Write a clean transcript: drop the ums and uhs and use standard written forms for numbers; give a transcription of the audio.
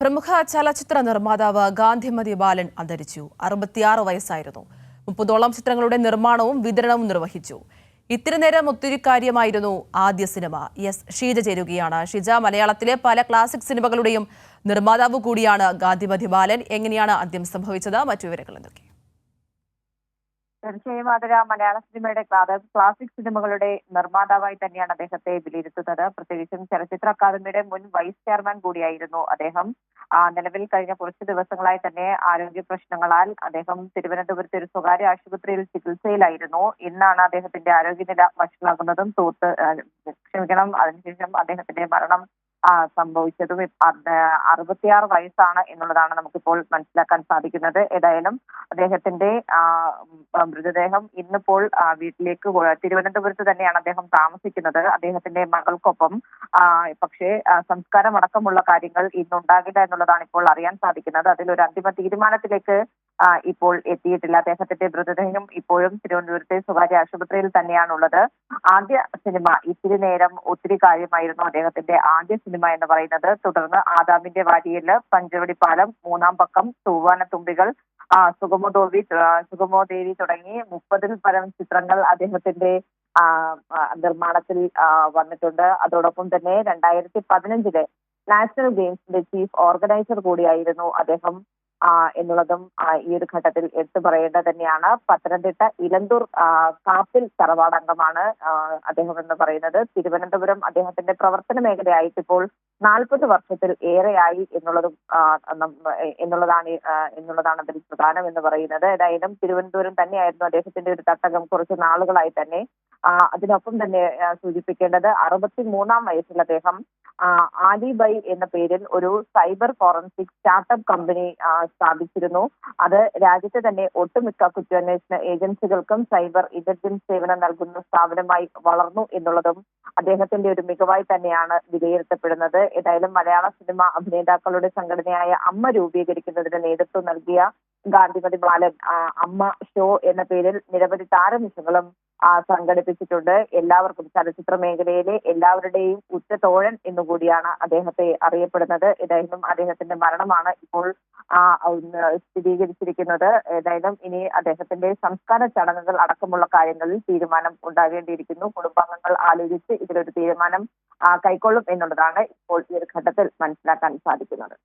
പ്രമുഖ ചലച്ചിത്ര നിർമ്മാതാവ് ഗാന്ധിമതി ബാലൻ അന്തരിച്ചു. 66 വയസ്സായിരുന്നു. 30ഓളം ചിത്രങ്ങളുടെ നിർമ്മാണവും വിതരണവും നിർവഹിച്ചു. ഇത്തിരി നേരം ഒത്തിരി കാര്യമായിരുന്നു ആദ്യ സിനിമ. ഷീജ ചേരുകയാണ്. ഷീജ, മലയാളത്തിലെ പല ക്ലാസിക് സിനിമകളുടെയും നിർമ്മാതാവ് കൂടിയാണ് ഗാന്ധിമതി ബാലൻ. എങ്ങനെയാണ് അന്ത്യം സംഭവിച്ചത്? മറ്റു വിവരങ്ങൾ എന്തൊക്കെ? തീർച്ചയായും ആതിര, മലയാള സിനിമയുടെ ക്ലാസിക് സിനിമകളുടെ നിർമ്മാതാവായി തന്നെയാണ് അദ്ദേഹത്തെ വിലയിരുത്തുന്നത്. പ്രത്യേകിച്ചും ചലച്ചിത്ര അക്കാദമിയുടെ മുൻ വൈസ് ചെയർമാൻ കൂടിയായിരുന്നു അദ്ദേഹം. നിലവിൽ കഴിഞ്ഞ കുറച്ച് ദിവസങ്ങളായി തന്നെ ആരോഗ്യ പ്രശ്നങ്ങളാൽ അദ്ദേഹം തിരുവനന്തപുരത്തെ ഒരു സ്വകാര്യ ആശുപത്രിയിൽ ചികിത്സയിലായിരുന്നു. ഇന്നാണ് അദ്ദേഹത്തിന്റെ ആരോഗ്യനില വഷളാകുന്നതും അതിനുശേഷം അദ്ദേഹത്തിന്റെ മരണം സംഭവിച്ചതും. 66 വയസ്സാണ് എന്നുള്ളതാണ് നമുക്കിപ്പോൾ മനസ്സിലാക്കാൻ സാധിക്കുന്നത്. ഏതായാലും അദ്ദേഹത്തിന്റെ മൃതദേഹം ഇന്നിപ്പോൾ വീട്ടിലേക്ക് തിരുവനന്തപുരത്ത് തന്നെയാണ് അദ്ദേഹം താമസിക്കുന്നത്, അദ്ദേഹത്തിന്റെ മകൾക്കൊപ്പം. പക്ഷേ സംസ്കാരം അടക്കമുള്ള കാര്യങ്ങൾ ഇന്നുണ്ടാകില്ല എന്നുള്ളതാണ് ഇപ്പോൾ അറിയാൻ സാധിക്കുന്നത്. അതിലൊരു അന്തിമ തീരുമാനത്തിലേക്ക് ഇപ്പോൾ എത്തിയിട്ടില്ല. അദ്ദേഹത്തിന്റെ മൃതദേഹം ഇപ്പോഴും തിരുവനന്തപുരത്തെ സ്വകാര്യ ആശുപത്രിയിൽ തന്നെയാണുള്ളത്. ആദ്യ സിനിമ ഇത്തിരി നേരം ഒത്തിരി കാര്യമായിരുന്നു അദ്ദേഹത്തിന്റെ ആദ്യ സിനിമ എന്ന് പറയുന്നത്. തുടർന്ന് ആദാമിന്റെ വാരിയല്, പഞ്ചവടി പാലം, മൂന്നാം പക്കം, തൂവാനത്തുമ്പികൾ, സുഗമോ ദേവി തുടങ്ങി 30-ൽ പരം ചിത്രങ്ങൾ അദ്ദേഹത്തിന്റെ നിർമ്മാണത്തിൽ വന്നിട്ടുണ്ട്. അതോടൊപ്പം തന്നെ 2015 നാഷണൽ ഗെയിംസിന്റെ ചീഫ് ഓർഗനൈസർ കൂടിയായിരുന്നു അദ്ദേഹം എന്നുള്ളതും ഈ ഒരു ഘട്ടത്തിൽ എടുത്തു പറയേണ്ടത് തന്നെയാണ്. പത്തനംതിട്ട ഇലന്തൂർ കാപ്പിൽ തറവാടംഗമാണ് അദ്ദേഹം എന്ന് പറയുന്നത്. തിരുവനന്തപുരം അദ്ദേഹത്തിന്റെ പ്രവർത്തന മേഖലയായിട്ട് ഇപ്പോൾ 40 വർഷത്തിൽ ഏറെയായി എന്നുള്ളതാണ് അതിൽ പ്രധാനം എന്ന് പറയുന്നത്. ഏതായാലും തിരുവനന്തപുരം തന്നെയായിരുന്നു അദ്ദേഹത്തിന്റെ ഒരു തട്ടകം കുറച്ച് നാളുകളായി തന്നെ. അതിനൊപ്പം തന്നെ സൂചിപ്പിക്കേണ്ടത് 63-ാം വയസ്സിൽ അദ്ദേഹം ആലിബൈ എന്ന പേരിൽ ഒരു സൈബർ ഫോറൻസിക് സ്റ്റാർട്ടപ്പ് കമ്പനി സ്ഥാപിച്ചിരുന്നു. അത് രാജ്യത്തെ തന്നെ ഒട്ടുമിക്ക കുറ്റാന്വേഷണ ഏജൻസികൾക്കും സൈബർ ഇന്റലിജൻസ് സേവനം നൽകുന്ന സ്ഥാപനമായി വളർന്നു എന്നുള്ളതും അദ്ദേഹത്തിന്റെ ഒരു മികവായി തന്നെയാണ് വിലയിരുത്തപ്പെടുന്നത്. ഏതായാലും മലയാള സിനിമ അഭിനേതാക്കളുടെ സംഘടനയായ അമ്മ രൂപീകരിക്കുന്നതിന് നേതൃത്വം നൽകിയ ഗാന്ധിമതി ബാലൻ അമ്മ ഷോ എന്ന പേരിൽ നിരവധി താരനിശകളും സംഘടിപ്പിച്ചിട്ടുണ്ട്. എല്ലാവർക്കും, ചലച്ചിത്ര മേഖലയിലെ എല്ലാവരുടെയും ഉറ്റതോഴൻ എന്നുകൂടിയാണ് അദ്ദേഹത്തെ അറിയപ്പെടുന്നത്. ഏതായാലും അദ്ദേഹത്തിന്റെ മരണമാണ് ഇപ്പോൾ സ്ഥിരീകരിച്ചിരിക്കുന്നത്. ഏതായാലും ഇനി അദ്ദേഹത്തിന്റെ സംസ്കാര ചടങ്ങുകൾ അടക്കമുള്ള കാര്യങ്ങളിൽ തീരുമാനം ഉണ്ടാകേണ്ടിയിരിക്കുന്നു. കുടുംബാംഗങ്ങൾ ആലോചിച്ച് ഇതിലൊരു തീരുമാനം കൈക്കൊള്ളും എന്നുള്ളതാണ് ഇപ്പോൾ ഈ ഒരു ഘട്ടത്തിൽ മനസ്സിലാക്കാൻ സാധിക്കുന്നത്.